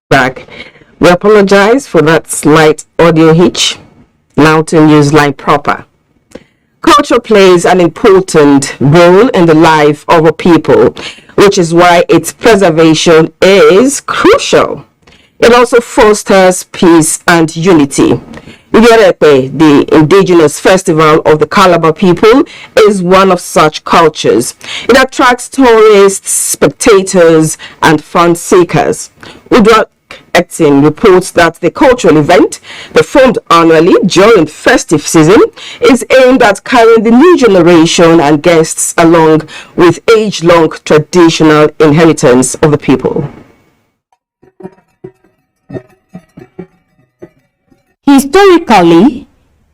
Back. We apologize for that slight audio hitch. Now to Newsline proper. Culture plays an important role in the life of a people, which is why its preservation is crucial. It also fosters peace and unity. Igerepe, the indigenous festival of the Calabar people, is one of such cultures. It attracts tourists, spectators, and fun seekers. Udra Acting reports that the cultural event, performed annually during festive season, is aimed at carrying the new generation and guests along with age-long traditional inheritance of the people. Historically,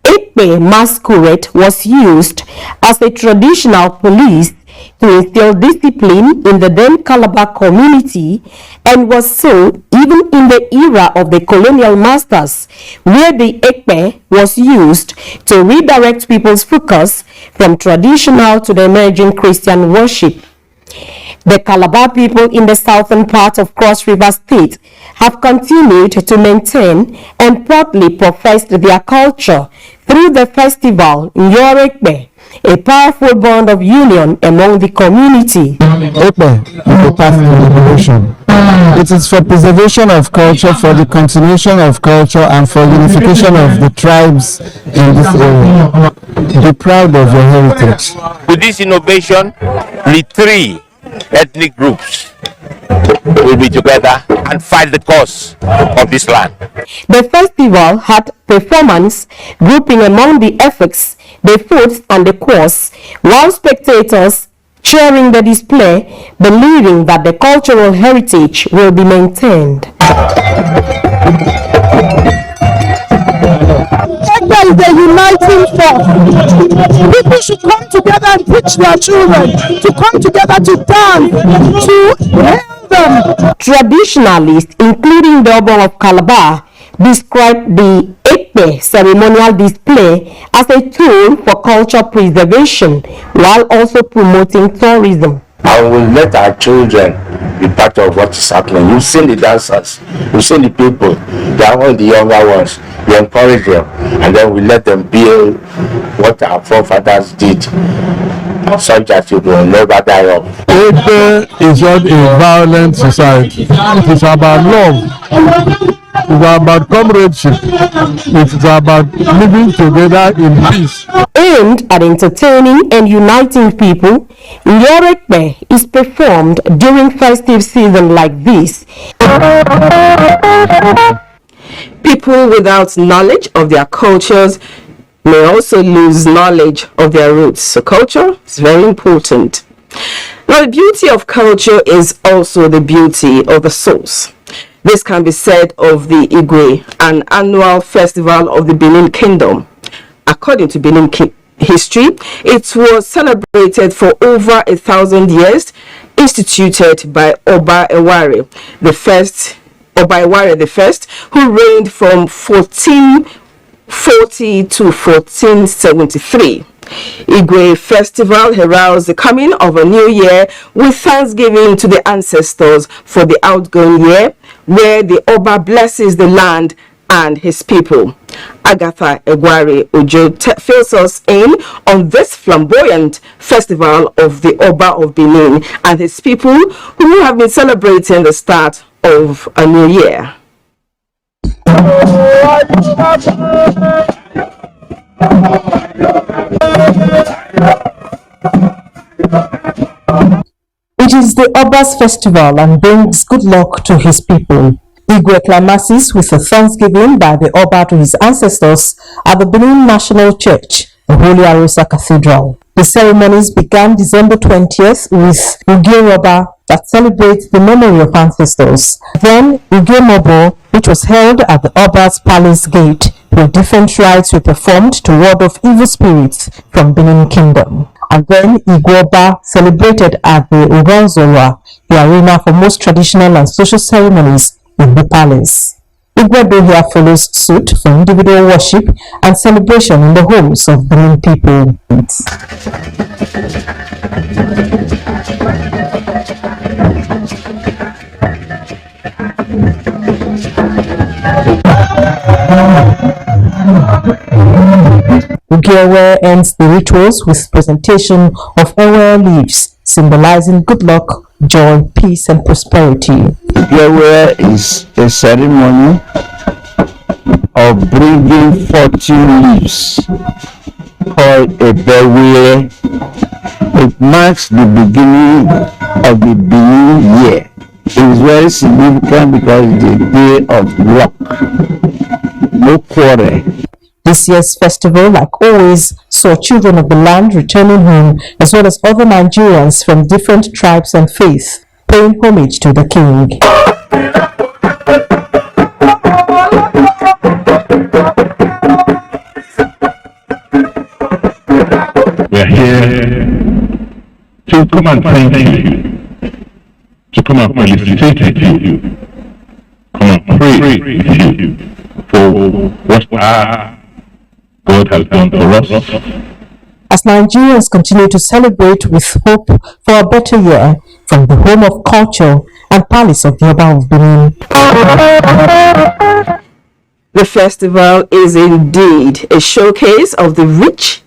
Ekpe masquerade was used as a traditional police to instill discipline in the then Calabar community, and was so even in the era of the colonial masters, where the Ekpe was used to redirect people's focus from traditional to the emerging Christian worship. The Calabar people in the southern part of Cross River State have continued to maintain and proudly profess their culture through the festival Nyorekbe, a powerful bond of union among the community. Ekbe is a path to liberation. It is for preservation of culture, for the continuation of culture, and for unification of the tribes in this area. Be proud of your heritage. With this innovation, the three ethnic groups will be together and fight the cause of this land. The festival had performance grouping among the effects, the foods and the course, while spectators cheering the display, believing that the cultural heritage will be maintained. Ekbe is a uniting force. People should come together and teach their children to come together to dance, to hail them. Traditionalists, including the Oba of Calabar, described the Ekpe ceremonial display as a tool for culture preservation while also promoting tourism. And we'll let our children be part of what is happening. You've seen the dancers, you've seen the people, they are all the younger ones. We encourage them, and then we let them build what our forefathers did, such that it will never die off. Ekbe is not a violent society. It is about love. It's about comradeship. It's about living together in peace. Aimed at entertaining and uniting people, Nyorekbe is performed during festive season like this. People without knowledge of their cultures may also lose knowledge of their roots. So culture is very important. Now, the beauty of culture is also the beauty of the source. This can be said of the Igwe, an annual festival of the Benin Kingdom. According to Benin history, it was celebrated for over 1,000 years, instituted by Oba Eware the first, who reigned from 1440 to 1473. Igwe festival heralds the coming of a new year with thanksgiving to the ancestors for the outgoing year, where the Oba blesses the land and his people. Agatha Egwari Ojo fills us in on this flamboyant festival of the Oba of Benin and his people, who have been celebrating the start of a new year. It is the Oba's festival and brings good luck to his people. Igwe climaxes with a thanksgiving by the Oba to his ancestors at the Benin National Church, the Holy Arosa Cathedral. The ceremonies began December 20th with Uge Roba that celebrates the memory of ancestors. Then Uge Mobo, which was held at the Oba's Palace Gate, where different rites were performed to ward off evil spirits from Benin Kingdom. And then Igwoba celebrated at the Ubanzowa, the arena for most traditional and social ceremonies in the palace. Igwedo here follows suit for individual worship and celebration in the homes of Benin people. Ugewe ends the rituals with presentation of ewe leaves, symbolizing good luck, joy, peace, and prosperity. Ugewe is a ceremony of bringing 14 leaves called a bewe. It marks the beginning of the Benin year. It is very significant because it's the day of luck, no quarrel. This year's festival, like always, saw children of the land returning home, as well as other Nigerians from different tribes and faiths, paying homage to the king. We're here to come and thank you, to come and felicitate you, come and pray with you for what God has done for us. As Nigerians continue to celebrate with hope for a better year from the home of culture and palace of the Oba of Benin. The festival is indeed a showcase of the rich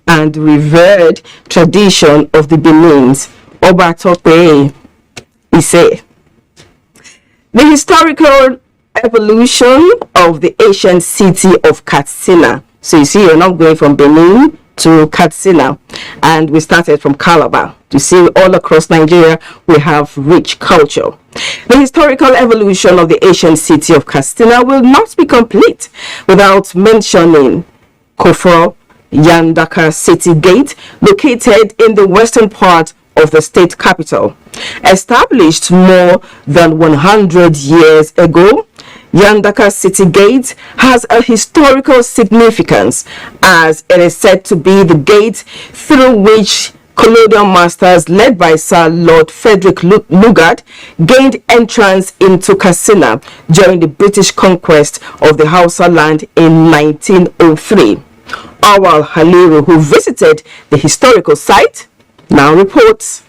and revered tradition of the Benin's Oba Tope Ise. The historical evolution of the ancient city of Katsina. So you see, you're not going from Benin to Katsina, and we started from Calabar. You see, all across Nigeria, we have rich culture. The historical evolution of the ancient city of Katsina will not be complete without mentioning Kofo Yandaka City Gate, located in the western part of the state capital. Established more than 100 years ago, Yandaka City Gate has a historical significance, as it is said to be the gate through which colonial masters led by Sir Lord Frederick Lugard gained entrance into Katsina during the British conquest of the Hausa land in 1903. Awal Haliru, who visited the historical site, now reports.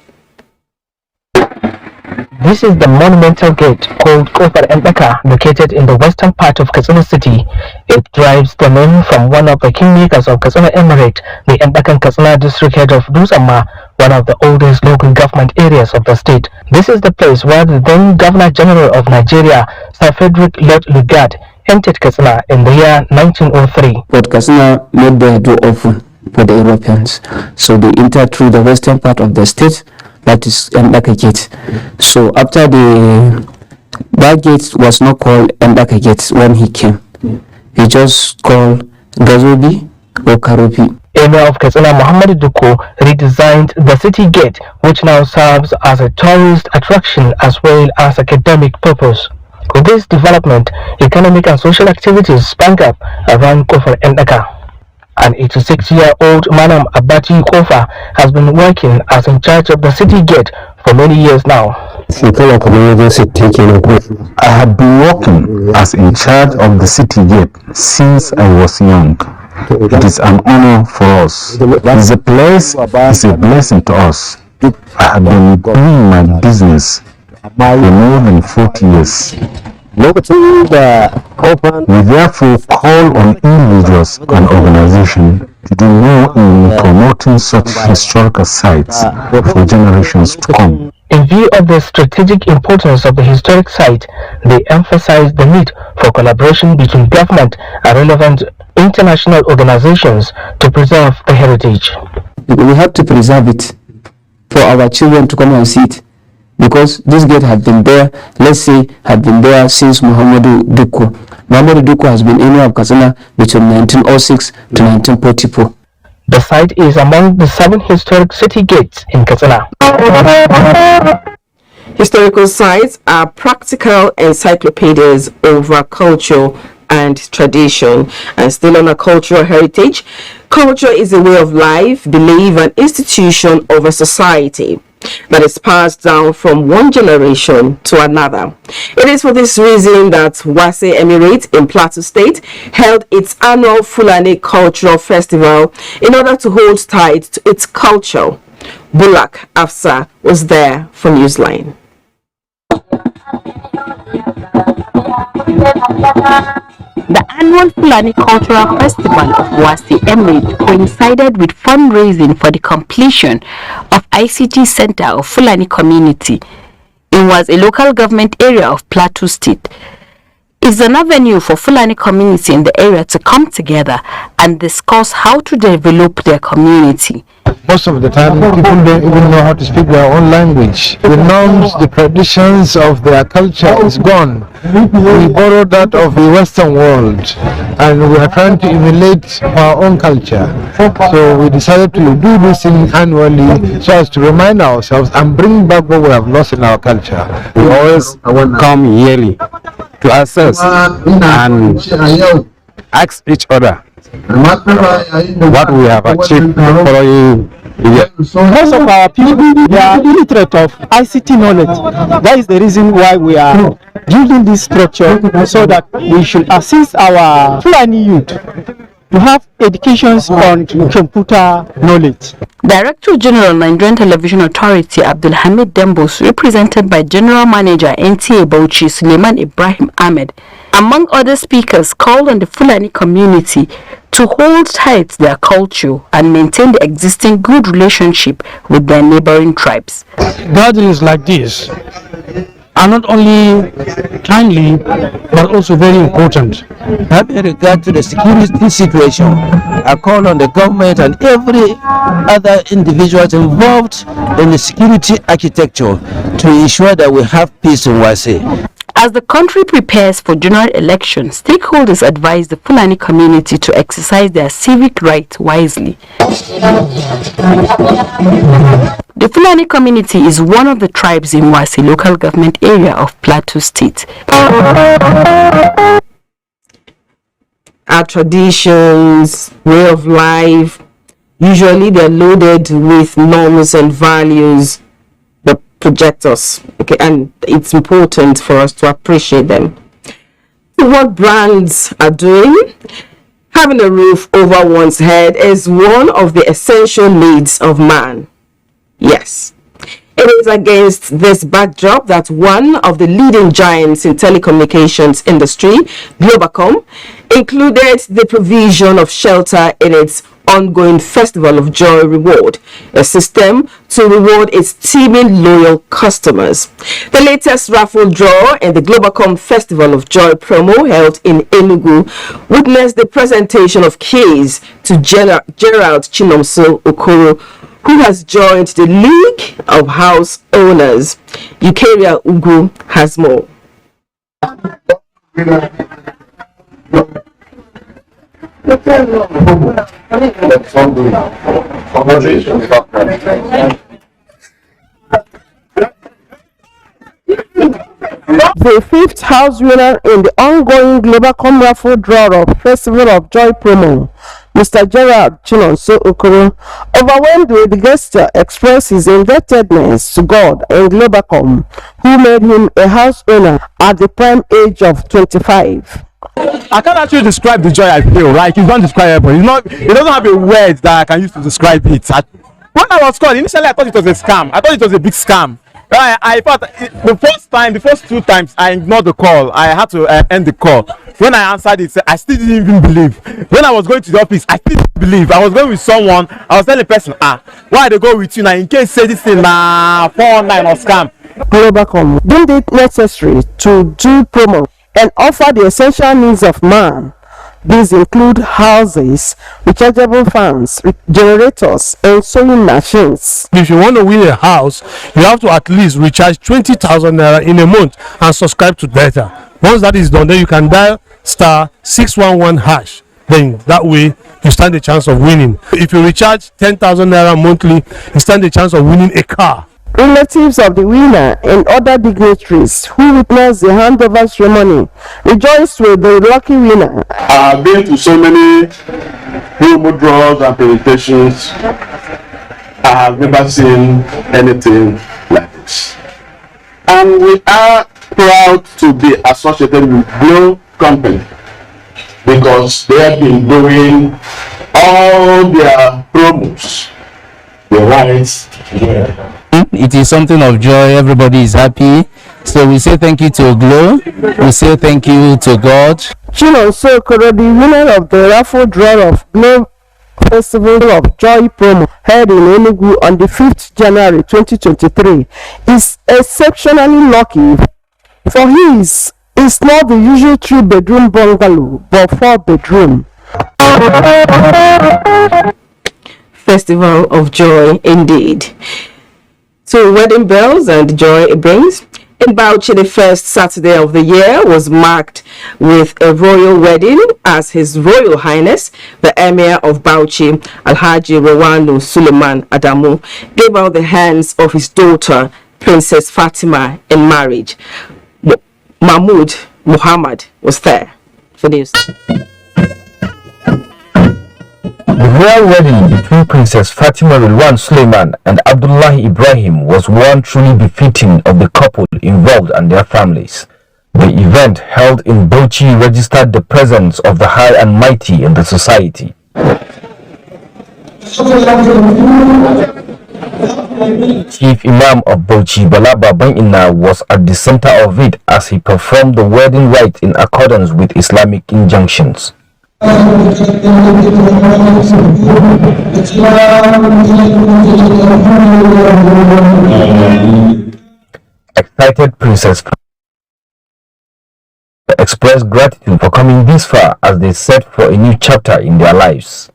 This is the monumental gate called Kofar Mbeka, located in the western part of Katsina city. It derives the name from one of the kingmakers of Katsina Emirate, the Mbekan Katsina district head of Dusama, one of the oldest local government areas of the state. This is the place where the then Governor General of Nigeria, Sir Frederick Lord Lugard, entered Katsina in the year 1903. But Katsina made their door open for the Europeans, so they entered through the western part of the state, that is Mbaka Gate. So after that gate was not called Mbaka Gate when he came. He just called Gazobi or Karopi. Emir of Katsina Muhammad Duko redesigned the city gate, which now serves as a tourist attraction as well as academic purpose. With this development, economic and social activities sprang up around Kofar Mbeka. An 86-year-old Manam Abati Kofa has been working as in charge of the city gate for many years now. I have been working as in charge of the city gate since I was young. It is an honor for us. The place is a blessing to us. I have been doing my business for more than 40 years. We therefore call on individuals and organizations to do more in promoting such historical sites for generations to come. In view of the strategic importance of the historic site, they emphasize the need for collaboration between government and relevant international organizations to preserve the heritage. We have to preserve it for our children to come and see it. Because this gate had been there, let's say, had been there since Muhammadu Dukku. Muhammadu Dukku has been Emir of Katsina between 1906 to 1944. The site is among the 7 historic city gates in Katsina. Historical sites are practical encyclopedias over culture and tradition. And still on a cultural heritage, culture is a way of life, belief, and institution of a society that is passed down from one generation to another. It is for this reason that Wase Emirate in Plateau State held its annual Fulani Cultural Festival in order to hold tight to its culture. Bulak Afsa was there for Newsline. The annual Fulani Cultural Festival of Wasi Emirate coincided with fundraising for the completion of ICT Center of Fulani Community. It was a local government area of Plateau State. It's an avenue for Fulani community in the area to come together and discuss how to develop their community. Most of the time, people don't even know how to speak their own language. The norms, the traditions of their culture is gone. We borrowed that of the Western world, and we are trying to emulate our own culture. So we decided to do this thing annually so as to remind ourselves and bring back what we have lost in our culture. We always come yearly to assess and ask each other what we have achieved following the year. Most of our people, they are illiterate of ICT knowledge. That is the reason why we are building this structure, so that we should assist our Fulani youth to have educations on computer knowledge. Director General Nigerian Television Authority Abdul Hamid Dembos, represented by General Manager NTA Bauchi Suleiman Ibrahim Ahmed, among other speakers, called on the Fulani community to hold tight their culture and maintain the existing good relationship with their neighboring tribes. Gatherings like this are not only timely but also very important. Having regard to the security situation, I call on the government and every other individuals involved in the security architecture to ensure that we have peace in Wase. As the country prepares for general elections, stakeholders advise the Fulani community to exercise their civic rights wisely. The Fulani community is one of the tribes in Wasi local government area of Plateau State. Our traditions, way of life, usually they're loaded with norms and values that project us, okay, and it's important for us to appreciate them. What brands are doing, having a roof over one's head is one of the essential needs of man. Yes, it is against this backdrop that one of the leading giants in telecommunications industry, Globacom, included the provision of shelter in its ongoing Festival of Joy Reward, a system to reward its teeming loyal customers. The latest raffle draw in the Globacom Festival of Joy promo held in Enugu witnessed the presentation of keys to Gerald Chinomso Okoro, who has joined the League of House Owners. Eukaria Ugu has more. The fifth house winner in the ongoing Globacom raffle draw of Festival of Joy promo, Mr. Gerald Chinonso Okoro, overwhelmed with the gesture, expressed his indebtedness to God and Globacom, who made him a house owner at the prime age of 25. I can't actually describe the joy I feel, right? It's not describable. It doesn't have a word that I can use to describe it. When I was called, initially I thought it was a scam. I thought it was a big scam. I thought the first two times I ignored the call. I had to end the call. When I answered it, I still didn't even believe. When I was going to the office, I still didn't believe. I was going with someone. I was telling the person, why they go with you now? In case say this thing 419 or scam. Globacom deemed it necessary to do promo and offer the essential needs of man. These include houses, rechargeable fans, generators, and sewing machines. If you want to win a house, you have to at least recharge 20,000 naira in a month and subscribe to data. Once that is done, then you can dial *611#. Then that way you stand a chance of winning. If you recharge 10,000 naira monthly, you stand a chance of winning a car. Relatives of the winner and other dignitaries who witnessed the handover ceremony rejoiced with the lucky winner. I've been to so many promo draws and presentations. I have never seen anything like this. And we are proud to be associated with Glow Company because they have been doing all their promos your rights. It is something of joy. Everybody is happy. So we say thank you to Glo. We say thank you to God. Chinonso Okoro, the winner of the raffle draw of Glo Festival of Joy promo held in Enugu on the 5th January 2023, is exceptionally lucky, for his is not the usual 3-bedroom bungalow but 4-bedroom. Festival of joy indeed. So wedding bells and joy it brings. In Bauchi, the first Saturday of the year was marked with a royal wedding as His Royal Highness, the Emir of Bauchi, Alhaji Rowanu Suleiman Adamu, gave out the hands of his daughter, Princess Fatima, in marriage. Mahmoud Muhammad was there for news. The royal wedding between Princess Fatima Rilwan Suleiman and Abdullahi Ibrahim was one truly befitting of the couple involved and their families. The event held in Bauchi registered the presence of the high and mighty in the society. Chief Imam of Bauchi, Balaba Banina, was at the center of it as he performed the wedding rite in accordance with Islamic injunctions. Excited Princess expressed gratitude for coming this far as they set for a new chapter in their lives.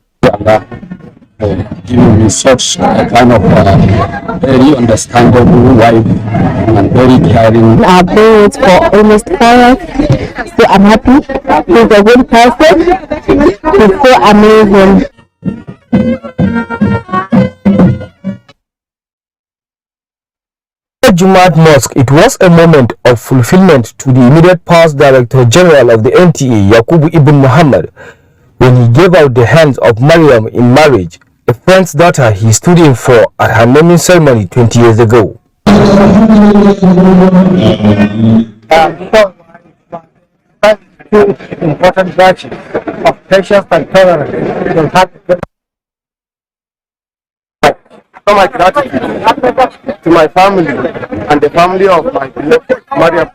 Giving me such a kind of very understandable wife and very caring. I've been with for almost 4 years, so I'm happy. He's a good person. He's so amazing. At Jumaat Mosque, it was a moment of fulfillment to the immediate past Director General of the NTA, Yakubu Ibn Muhammad, when he gave out the hands of Mariam in marriage, a friend's daughter he stood in for at her naming ceremony 20 years ago. Important virtues of patience and tolerance. So my gratitude to my family and the family of my beloved Maria.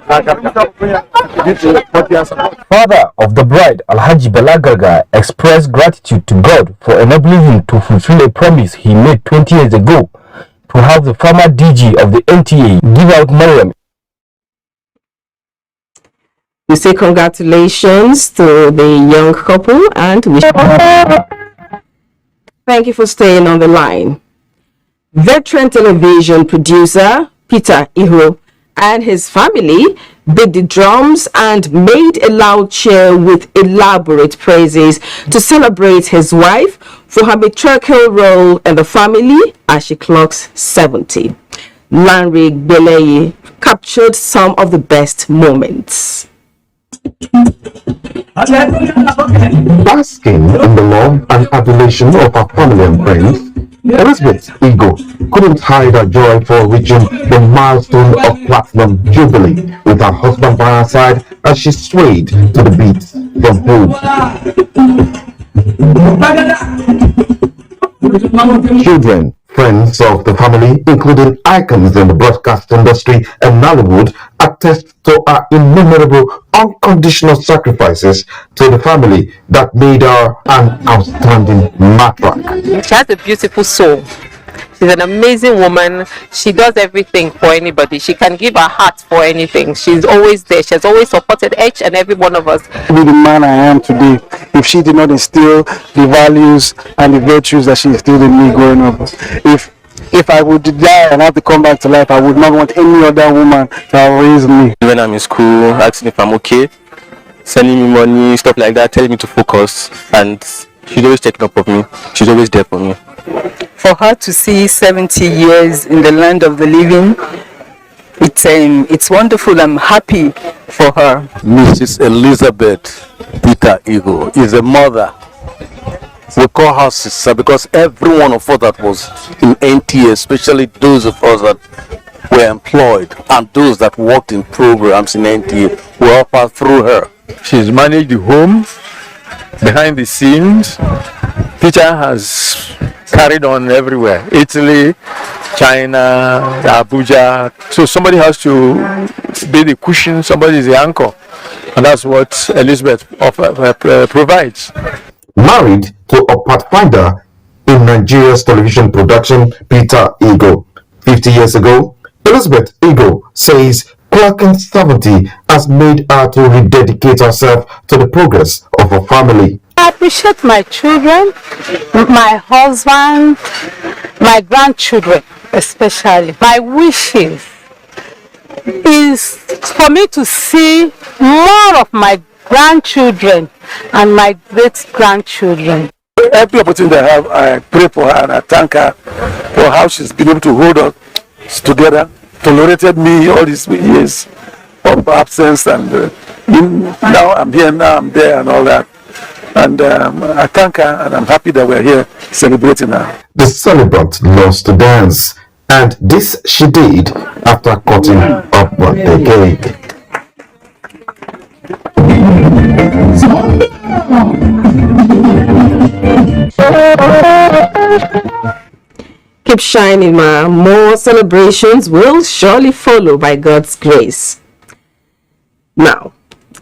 Father of the bride, Alhaji Belagaga, expressed gratitude to God for enabling him to fulfill a promise he made 20 years ago to have the former DG of the NTA give out Mariam. We say congratulations to the young couple and wish. Thank you for staying on the line. Veteran television producer Peter Iho and his family beat the drums and made a loud cheer with elaborate praises to celebrate his wife for her matriarchal role in the family as she clocks 70. Lanre Beleye captured some of the best moments. Basking in the love and adulation of her family and friends, Elizabeth's ego couldn't hide her joy for reaching the milestone of Platinum Jubilee with her husband by her side as she swayed to the beats from home. Children, friends of the family, including icons in the broadcast industry and Nollywood, attest to her innumerable unconditional sacrifices to the family that made her an outstanding matriarch. She has a beautiful soul. She's an amazing woman. She does everything for anybody. She can give her heart for anything. She's always there. She has always supported each and every one of us. Be the man I am today if she did not instill the values and the virtues that she instilled in me growing up. If I would die and have to come back to life, I would not want any other woman to have raised me. When I'm in school, asking if I'm okay, sending me money, stuff like that, telling me to focus, and she's always taking up of me. She's always there for me. For her to see 70 years in the land of the living, it's wonderful. I'm happy for her. Mrs. Elizabeth Peter Igo is a mother. We call her sister because every one of us that was in NTA, especially those of us that were employed and those that worked in programs in NTA, we all passed through her. She's managed the home behind the scenes. Peter has carried on everywhere. Italy, China, Abuja. So somebody has to be the cushion, somebody is the anchor. And that's what Elizabeth provides. Married to a pathfinder in Nigeria's television production, Peter Ego. 50 years ago, Elizabeth Ego says clocking 70 has made her to rededicate herself to the progress of her family. I appreciate my children, my husband, my grandchildren especially. My wishes is for me to see more of my grandchildren and my great-grandchildren. Every opportunity I have, I pray for her and I thank her for how she's been able to hold us together, tolerated me all these years of absence, and now I'm here, now I'm there, and all that. And I thank her, and I'm happy that we're here celebrating her. The celebrant loves to dance, and this she did after cutting up birthday cake. Keep shining, ma. More celebrations will surely follow by God's grace. Now,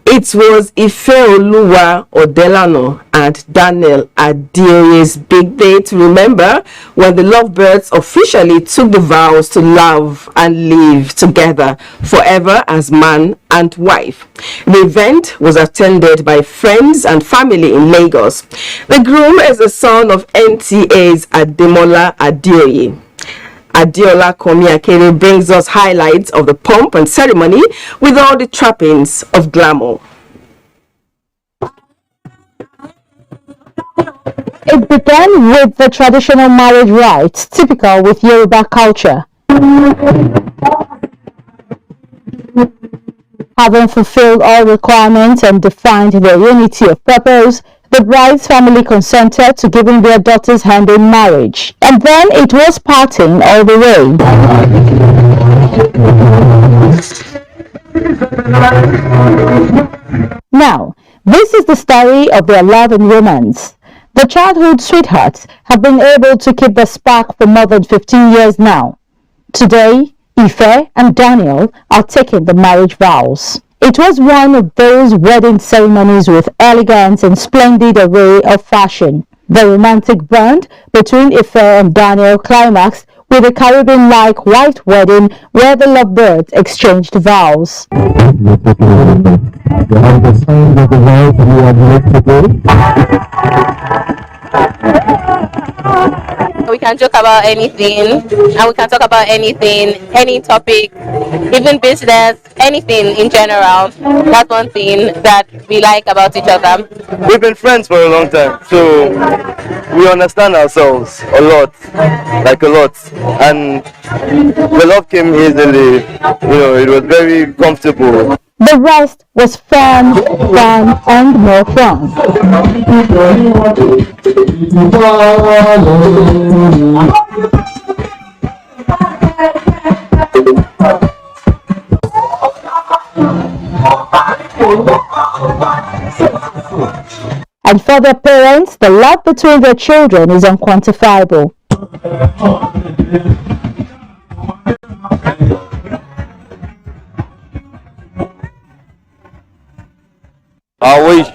it was Ifeoluwa Odelano and Daniel Adeoye's big day to remember when the lovebirds officially took the vows to love and live together forever as man and wife. The event was attended by friends and family in Lagos. The groom is the son of NTA's Ademola Adeoye. Adiola Komiakere brings us highlights of the pomp and ceremony with all the trappings of glamour. It began with the traditional marriage rites typical with Yoruba culture. Having fulfilled all requirements and defined their unity of purpose, the bride's family consented to giving their daughter's hand in marriage. And then it was parting all the way. Now, this is the story of their love and romance. The childhood sweethearts have been able to keep the spark for more than 15 years now. Today, Ife and Daniel are taking the marriage vows. It was one of those wedding ceremonies with elegance and splendid array of fashion. The romantic bond between Ife and Daniel climaxed with a Caribbean-like white wedding where the lovebirds exchanged vows. We can joke about anything, and we can talk about anything, any topic, even business, anything in general. That's one thing that we like about each other. We've been friends for a long time, so we understand ourselves a lot, and the love came easily. It was very comfortable. The rest was fun, and more fun. And for their parents, the love between their children is unquantifiable. I wish,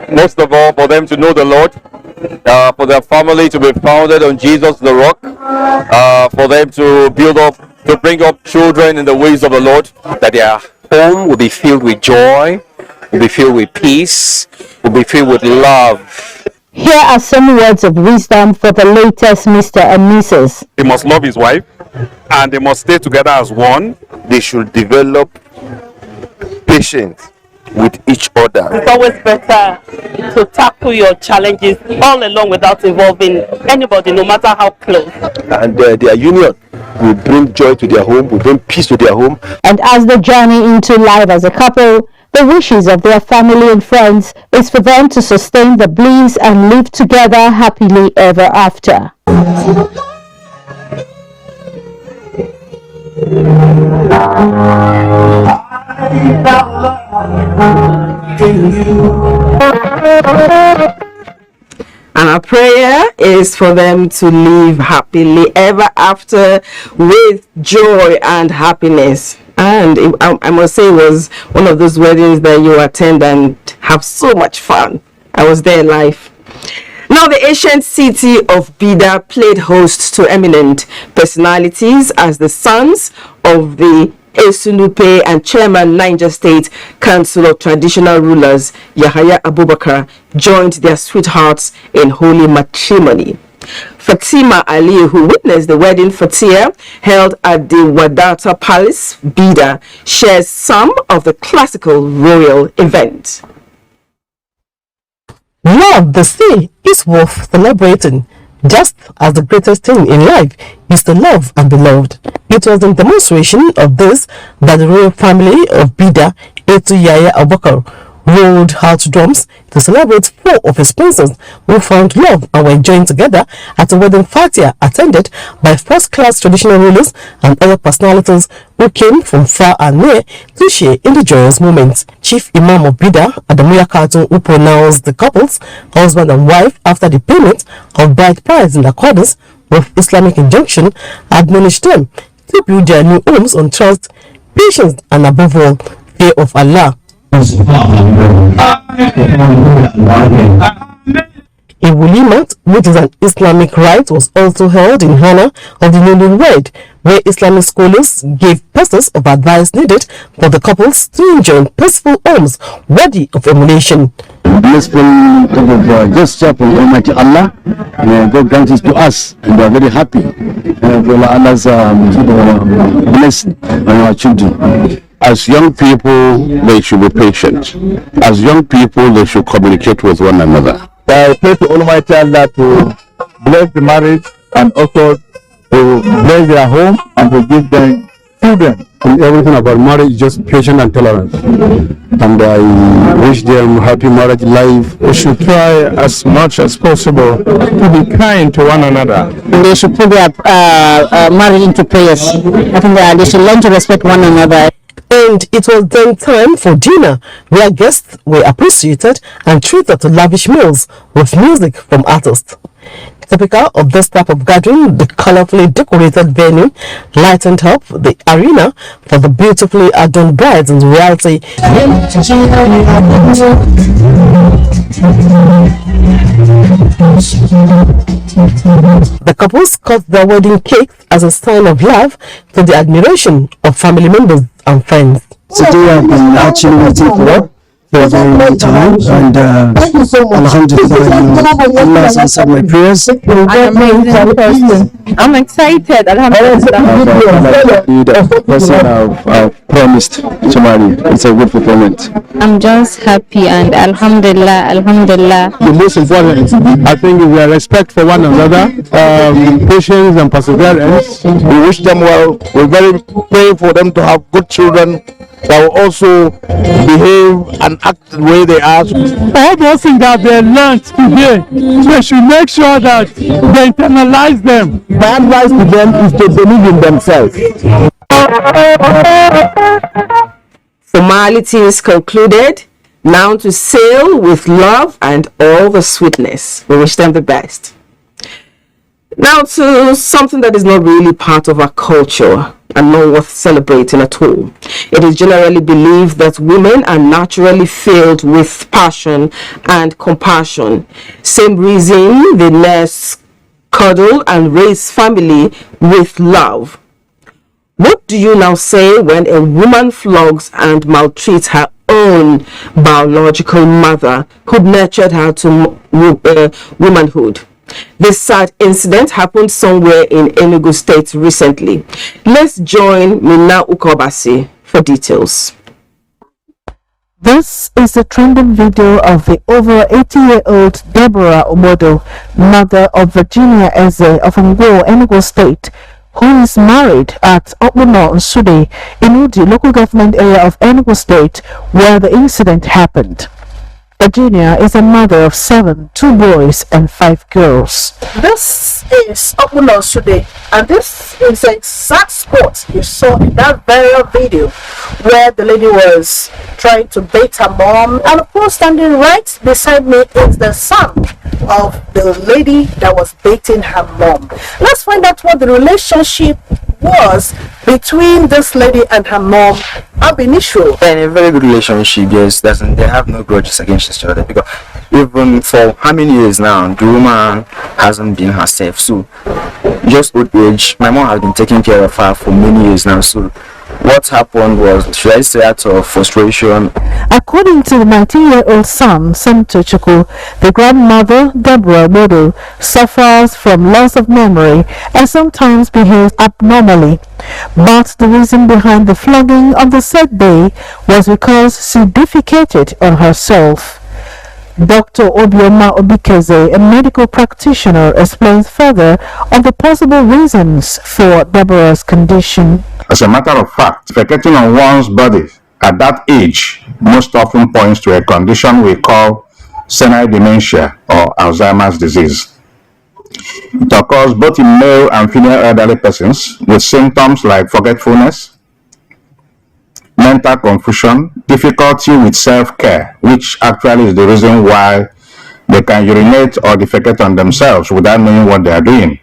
most of all, for them to know the Lord, for their family to be founded on Jesus the Rock, for them to bring up children in the ways of the Lord, that their home will be filled with joy, will be filled with peace, will be filled with love. Here are some words of wisdom for the latest Mr. and Mrs. He must love his wife, and they must stay together as one. They should develop patience with each other. It's always better to tackle your challenges all along without involving anybody, no matter how close. And their union will bring joy to their home, will bring peace to their home. And as they journey into life as a couple, the wishes of their family and friends is for them to sustain the bliss and live together happily ever after. And our prayer is for them to live happily ever after with joy and happiness. And I must say, it was one of those weddings that you attend and have so much fun. I was there live. Now, the ancient city of Bida played host to eminent personalities as the sons of the Esunupe and Chairman Niger State Council of Traditional Rulers Yahaya Abubakar joined their sweethearts in holy matrimony. Fatima Ali, who witnessed the wedding fatir held at the Wadata Palace, Bida, shares some of the classical royal event. Love, they say, is worth celebrating, just as the greatest thing in life is to love and be loved. It was in demonstration of this that the royal family of Bida, Etu Yaya Abubakar, rolled out drums to celebrate 4 of his princes who found love and were joined together at a wedding fatir attended by first-class traditional rulers and other personalities who came from far and near to share in the joyous moment. Chief Imam of Bida, Adamuya Katun, who pronounced the couples husband and wife after the payment of bride price in accordance with Islamic injunction, admonished them to build their new homes on trust, patience, and above all, fear of Allah. A Wulimat, which is an Islamic rite, was also held in honor of the newlywed, where Islamic scholars gave pieces of advice needed for the couples to enjoy peaceful homes worthy of emulation. Blissful gesture from Almighty Allah, God grants it to us, and we are very happy for Allah's blessing on our children. As young people, they should be patient. As young people, they should communicate with one another. I pray to Almighty Allah to bless the marriage and also to bless their home and to give them children. And everything about marriage is just patience and tolerance. And I wish them happy marriage life. We should try as much as possible to be kind to one another. They should put their marriage into prayers. I think they should learn to respect one another. And it was then time for dinner, where guests were appreciated and treated to lavish meals with music from artists. Typical of this type of gathering, the colorfully decorated venue lightened up the arena for the beautifully adorned brides in reality. The couples cut their wedding cake as a sign of love to the admiration of family members and friends. Today I've been actually waiting for a very long time, and Alhamdulillah, Allah has answered my prayers. I'm excited. Alhamdulillah. The person I've promised to marry. It's a good fulfillment. I'm just happy and Alhamdulillah. The most important, I think, is their respect for one another, patience and perseverance. We wish them well. We very pray for them to have good children that will also behave and act the way they are. All those things that they learned today, they should make sure that they internalize them. My advice to them is to believe in themselves. Formalities concluded. Now to sail with love and all the sweetness. We wish them the best. Now to something that is not really part of our culture and not worth celebrating at all. It is generally believed that women are naturally filled with passion and compassion. Same reason they nurse, cuddle, and raise family with love. What do you now say when a woman flogs and maltreats her own biological mother who nurtured her to womanhood? This sad incident happened somewhere in Enugu State recently. Let's join Mina Ukobasi for details. This is a trending video of the over 80-year-old Deborah Omodo, mother of Virginia Eze of Ngwo, Enugu State, who is married at Obuno Nsude in Udi, local government area of Enugu State, where the incident happened. Virginia is a mother of 7, 2 boys and 5 girls. This is Obuno Nsude, and this is the exact spot you saw in that viral video where the lady was trying to bait her mom, and of course standing right beside me is the son of the lady that was beating her mom. Let's find out what the relationship was between this lady and her mom ab initio. In a very good relationship, yes. They have no grudges against each other, because even for how many years now, the woman hasn't been herself. So just old age, my mom has been taking care of her for many years now. So what happened was, should I say, out of frustration. According to the 19-year-old son, Semtochukwu, the grandmother, Deborah Modo, suffers from loss of memory and sometimes behaves abnormally. But the reason behind the flogging on the said day was because she defecated on herself. Dr. Obioma Obikeze, a medical practitioner, explains further on the possible reasons for Deborah's condition. As a matter of fact, defecating on one's body at that age most often points to a condition we call senile dementia or Alzheimer's disease. It occurs both in male and female elderly persons with symptoms like forgetfulness, mental confusion, difficulty with self-care, which actually is the reason why they can urinate or defecate on themselves without knowing what they are doing.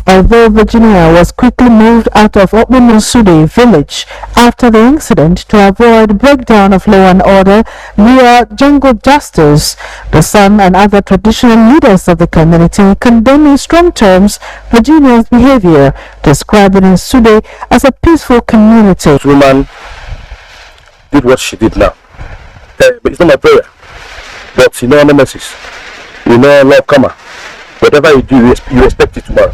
Although Virginia was quickly moved out of Okmunusude village after the incident to avoid breakdown of law and order near Jungle Justice, the son and other traditional leaders of the community condemned in strong terms Virginia's behavior, describing Nsude as a peaceful community. This woman did what she did now. But it's not my prayer. But you know nemesis. You know love karma. Whatever you do, you expect it tomorrow.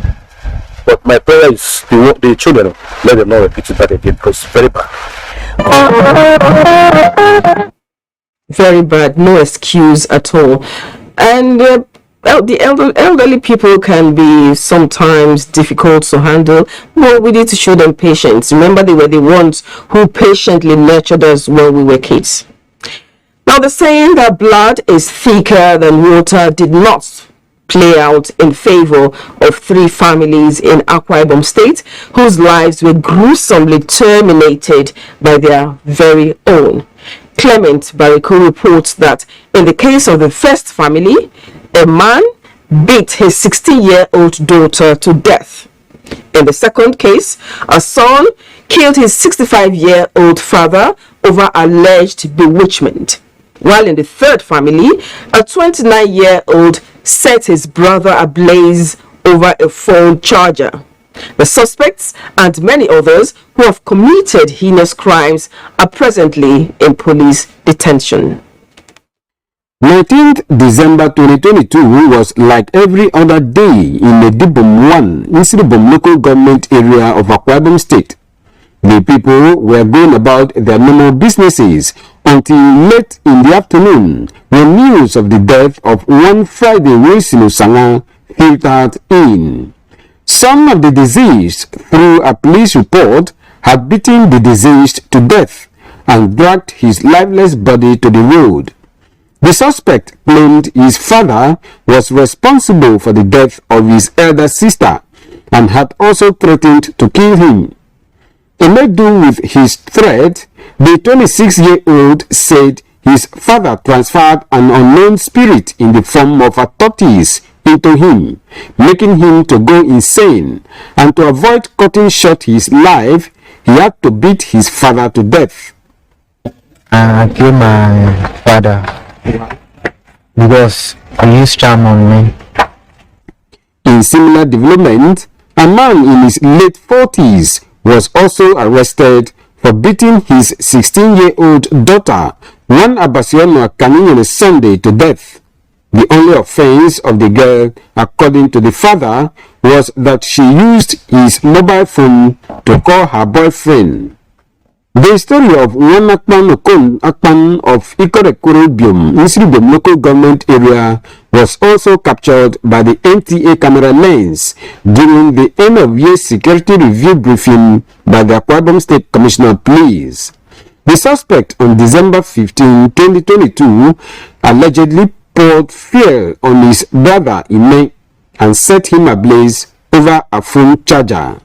But my prayer is the children, let them not repeat it back again, because it's very bad. Very bad, no excuse at all. And the elderly people can be sometimes difficult to handle, but we need to show them patience. Remember, they were the ones who patiently nurtured us when we were kids. Now, the saying that blood is thicker than water did not play out in favor of three families in Akwa Ibom State whose lives were gruesomely terminated by their very own. Clement Bariku reports that in the case of the first family, a man beat his 16-year-old daughter to death. In the second case, a son killed his 65-year-old father over alleged bewitchment. While in the third family, a 29-year-old set his brother ablaze over a phone charger. The suspects and many others who have committed heinous crimes are presently in police detention. 19th December 2022 was like every other day in the Dibom 1 Insiribom local government area of Akwa Ibom State. The people were going about their normal businesses until late in the afternoon when news of the death of one Friday Wilson Osanga filtered in. Some of the deceased, through a police report, had beaten the deceased to death and dragged his lifeless body to the road. The suspect claimed his father was responsible for the death of his elder sister and had also threatened to kill him. To make do with his threat, the 26-year-old said his father transferred an unknown spirit in the form of a tortoise into him, making him to go insane, and to avoid cutting short his life, he had to beat his father to death. I killed my father because he used charm on me. In similar development, a man in his late 40s was also arrested for beating his 16-year-old daughter, one Abasiono Akani, on a Sunday to death. The only offense of the girl, according to the father, was that she used his mobile phone to call her boyfriend. The story of one Akpan of Ikorekuru Insiribom local government area was also captured by the NTA camera lens during the end-of-year security review briefing by the Akwa Ibom State Commissioner of Police. The suspect on December 15, 2022, allegedly poured fuel on his brother Ime and set him ablaze over a phone charger.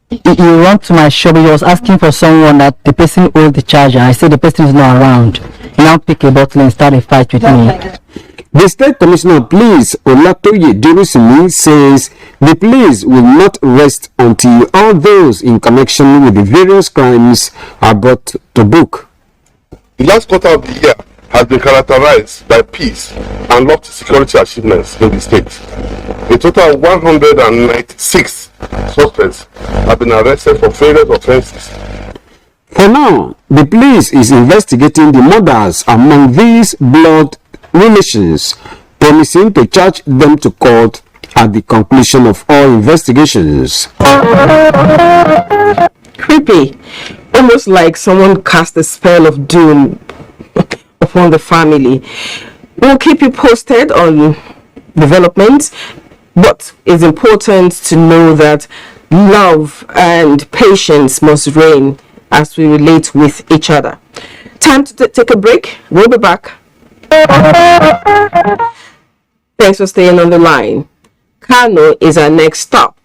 He went to my shop. He was asking for someone that the person owed the charger. I said the person is not around. He now picked a bottle and started a fight with me. The State Commissioner of Police, Olatoye Durusimi, says the police will not rest until all those in connection with the various crimes are brought to book. The last quarter of the year has been characterized by peace and lofty security achievements in the state. A total of 196 suspects have been arrested for various offenses. For now, the police is investigating the murders among these blood relations, promising to charge them to court at the conclusion of all investigations. Creepy. Almost like someone cast a spell of doom upon the family. We'll keep you posted on developments, but it's important to know that love and patience must reign as we relate with each other. Time to take a break. We'll be back. Thanks for staying on the line. Kano is our next stop,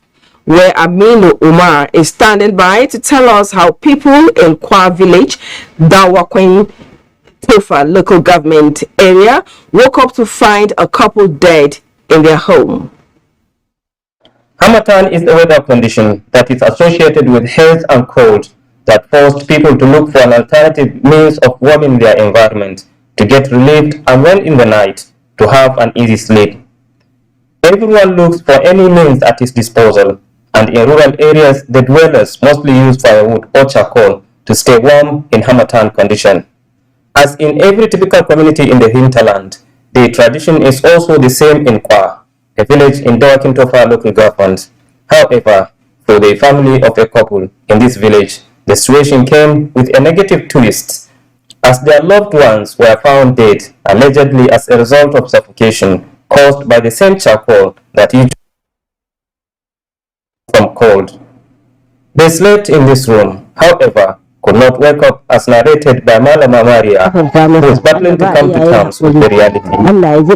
where Aminu Umar is standing by to tell us how people in Kwa village, Dawakwin Tofa local government area, woke up to find a couple dead in their home. Harmattan is a weather condition that is associated with heat and cold that forced people to look for an alternative means of warming their environment, to get relieved, and when in the night, to have an easy sleep. Everyone looks for any means at his disposal, and in rural areas, the dwellers mostly use firewood or charcoal to stay warm in Harmattan condition. As in every typical community in the hinterland, the tradition is also the same in Kwa, a village in Dawakin Tofa local government. However, for the family of a couple in this village, the situation came with a negative twist, as their loved ones were found dead, allegedly as a result of suffocation caused by the same charcoal that usually from cold. They slept in this room, however, could not wake up, as narrated by Malama Maria, who is battling to come to terms with the reality.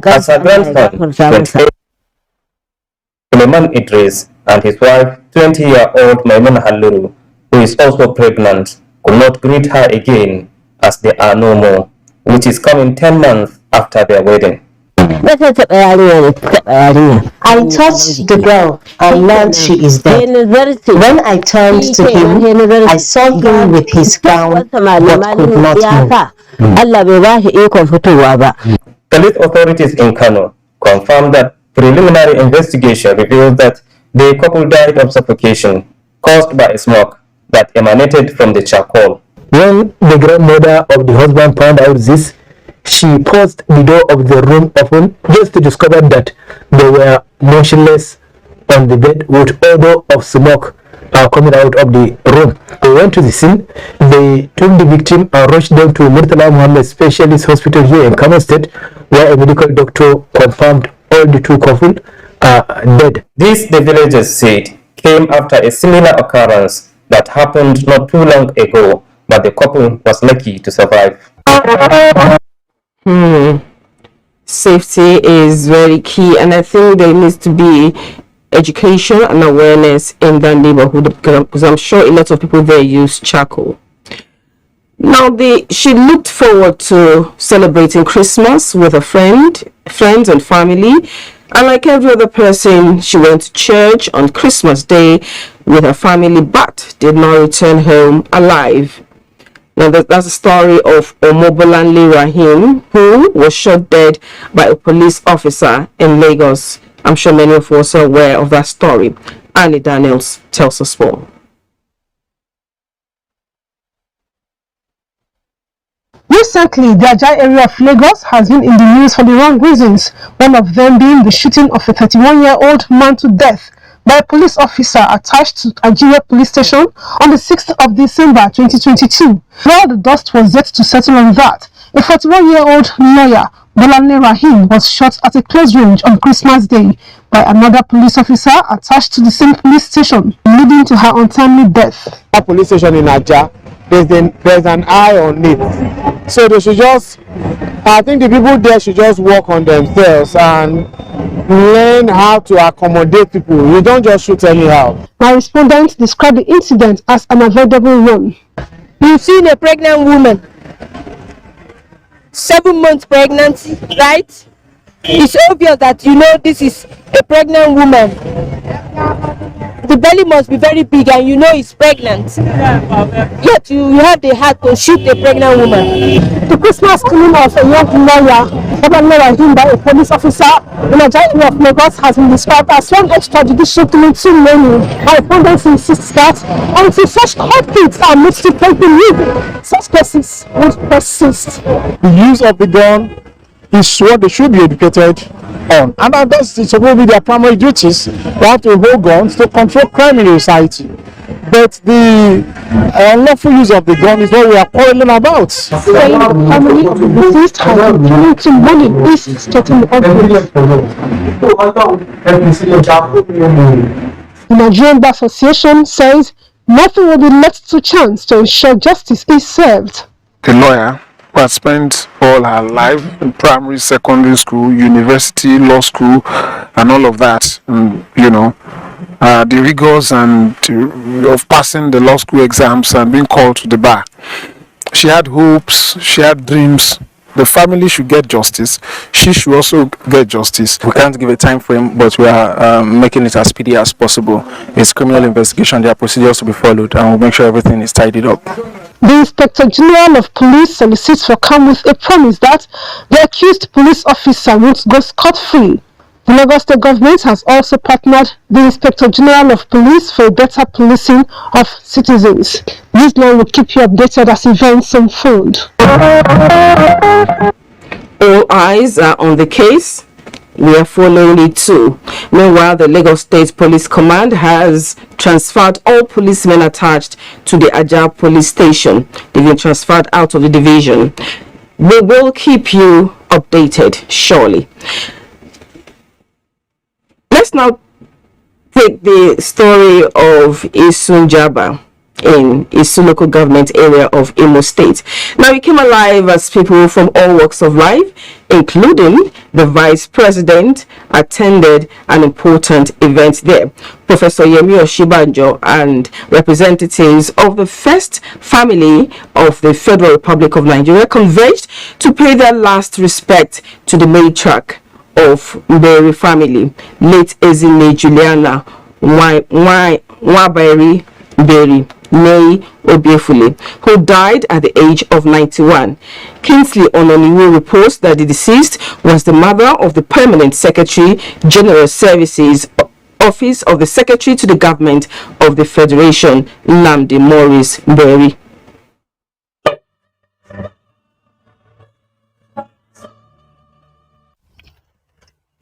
As her grandson, Suleiman Idris, and his wife, 20-year-old Maimuna Halluru, who is also pregnant, could not greet her again, as they are no more, which is coming 10 months after their wedding. I touched the girl and learned she is dead. When I turned to him, I saw him with his gown but could not move. Police authorities in Kano confirmed that preliminary investigation revealed that the couple died of suffocation caused by smoke that emanated from the charcoal. When the grandmother of the husband found out this, she paused the door of the room open just to discover that they were motionless on the bed with odor of smoke coming out of the room. They went to the scene, they took the victim and rushed them to Murtala Muhammad Specialist Hospital here in Kano State, where a medical doctor confirmed all the two couples are dead. This, the villagers said, came after a similar occurrence that happened not too long ago, but the couple was lucky to survive. Safety is very key, and I think there needs to be education and awareness in that neighborhood, because I'm sure a lot of people there use charcoal. Now, she looked forward to celebrating Christmas with her friends and family, and like every other person, she went to church on Christmas Day with her family, but did not return home alive. Now, that's the story of Omobolanle Rahim, who was shot dead by a police officer in Lagos. I'm sure many of us are aware of that story. Annie Daniels tells us more. Recently, the Abuja area of Lagos has been in the news for the wrong reasons, one of them being the shooting of a 31-year-old man to death by a police officer attached to Abuja police station on the 6th of December 2022. While the dust was yet to settle on that, a 41-year-old lawyer, Bolanle Rahim, was shot at a close range on Christmas Day by another police officer attached to the same police station, leading to her untimely death. That police station in Abuja, there's an eye on it. So they should just, I think the people there should just work on themselves and learn how to accommodate people. You don't just shoot anyhow. My respondent described the incident as an avoidable one. You've seen a pregnant woman, 7 months pregnancy, right? It's obvious that you know this is a pregnant woman. The belly must be very big and you know it's pregnant. Yet you have the heart to shoot a pregnant woman. The Christmas killing of a young lawyer, him by a police officer in a giant area of Lagos, has been described as one extrajudicial killing too many. My opponents insist that until such conflicts are made to take the lead, such cases would persist. The use of the gun is what they should be educated on, and that's supposed to be their primary duties. They have to hold guns to control crime in the society. But the unlawful use of the gun is what we are quarreling about. Saying the family of the deceased has been killing too many is getting the The Nigerian Bar Association says nothing will be left to chance to ensure justice is served. The lawyer who has spent all her life in primary, secondary school, university, law school, and all of that, and, the rigors and of passing the law school exams and being called to the bar. She had hopes, she had dreams. The family should get justice. She should also get justice. We can't give a time frame, but we are making it as speedy as possible. It's criminal investigation. There are procedures to be followed, and we'll make sure everything is tidied up. The Inspector General of Police solicits for calm with a promise that the accused police officer won't go scot-free. The Lagos State government has also partnered the Inspector General of Police for a better policing of citizens. Newsline will keep you updated as events unfold. All eyes are on the case. We are following it too. Meanwhile, the Lagos State Police Command has transferred all policemen attached to the Abuja police station. They've been transferred out of the division. We will keep you updated, surely. Let's now take the story of Isun Jaba in Isu local government area of Imo State. Now, it came alive as people from all walks of life, including the Vice President, attended an important event there. Professor Yemi Oshibanjo and representatives of the first family of the Federal Republic of Nigeria converged to pay their last respect to the matriarch of Mberi family, late Ezine Juliana Nwabari Mberi, May Obiefule, who died at the age of 91. Kingsley Ononiwu reports that the deceased was the mother of the Permanent Secretary, General Services, Office of the Secretary to the Government of the Federation, Nnamdi Morris Mberi.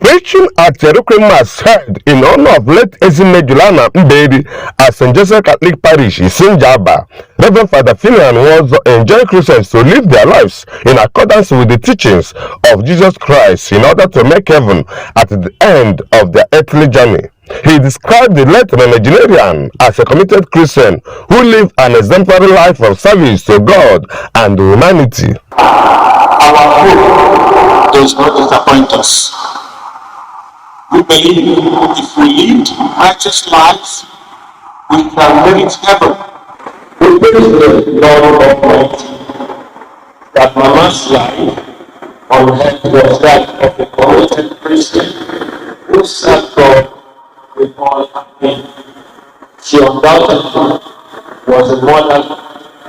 Preaching at Jerusalem Mass held in honor of late Ezine Juliana Mberi at St. Joseph Catholic Parish in Sinjaba, Reverend Father Finian was enjoying Christians to live their lives in accordance with the teachings of Jesus Christ in order to make heaven at the end of their earthly journey. He described the late Nigerian as a committed Christian who lived an exemplary life of service to God and humanity. Our hope does not disappoint us. We believe if we lived righteous lives, we can merit heaven. We praise the Lord Almighty that Mama's life on earth was that of a committed Christian who served God with all her being. She undoubtedly was a model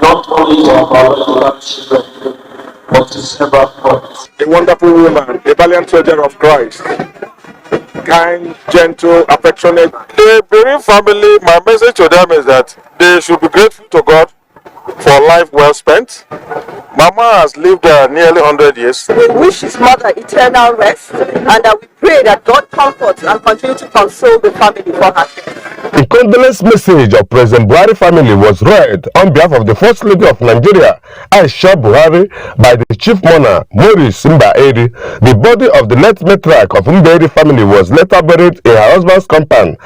not only to our biological children, but to several others. A wonderful woman, a valiant soldier of Christ. Kind, gentle, affectionate. The Mberi family, my message to them is that they should be grateful to God for life well spent. Mama has lived nearly 100 years. We wish his mother eternal rest, and we pray that God comforts and continue to console the family for her death. The condolence message of President Buhari family was read on behalf of the First Lady of Nigeria, Aisha Buhari, by the Chief Mourner, Morris Mberi. The body of the late matriarch of Mberi family was later buried in her husband's compound.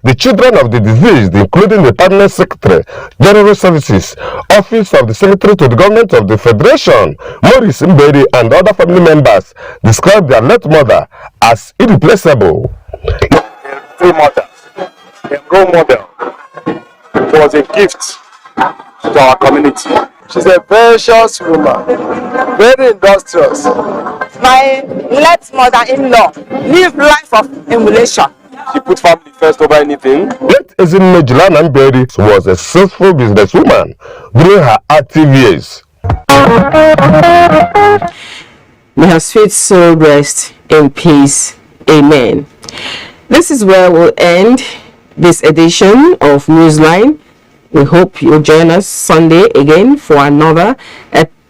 The children of the deceased, including the Permanent Secretary, General Services, Office of the Secretary to the Government of the Federation, Morris Mberi, and other family members, described their late mother as irreplaceable. Three mothers, a role model. It was a gift to our community. She's a virtuous woman, very industrious. My late mother-in-law live life of emulation. She put family first over anything. Late Ezinne Julana Mberi was a successful businesswoman during her active years. May her sweet soul rest in peace. Amen. This is where we'll end this edition of Newsline. We hope you'll join us Sunday again for another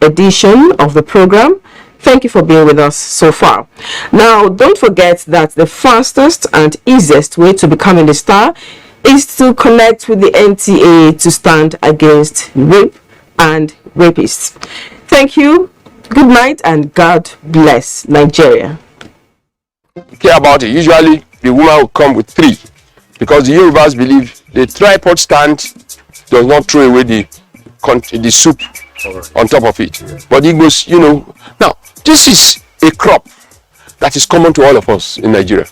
edition of the program. Thank you for being with us so far. Now, don't forget that the fastest and easiest way to becoming a star is to connect with the NTA to stand against rape and rapists. Thank you. Good night and God bless Nigeria. Care about it. Usually, the woman will come with 3 because the Yorubas believe the tripod stand does not throw away the soup on top of it. But it goes, now, this is a crop that is common to all of us in Nigeria.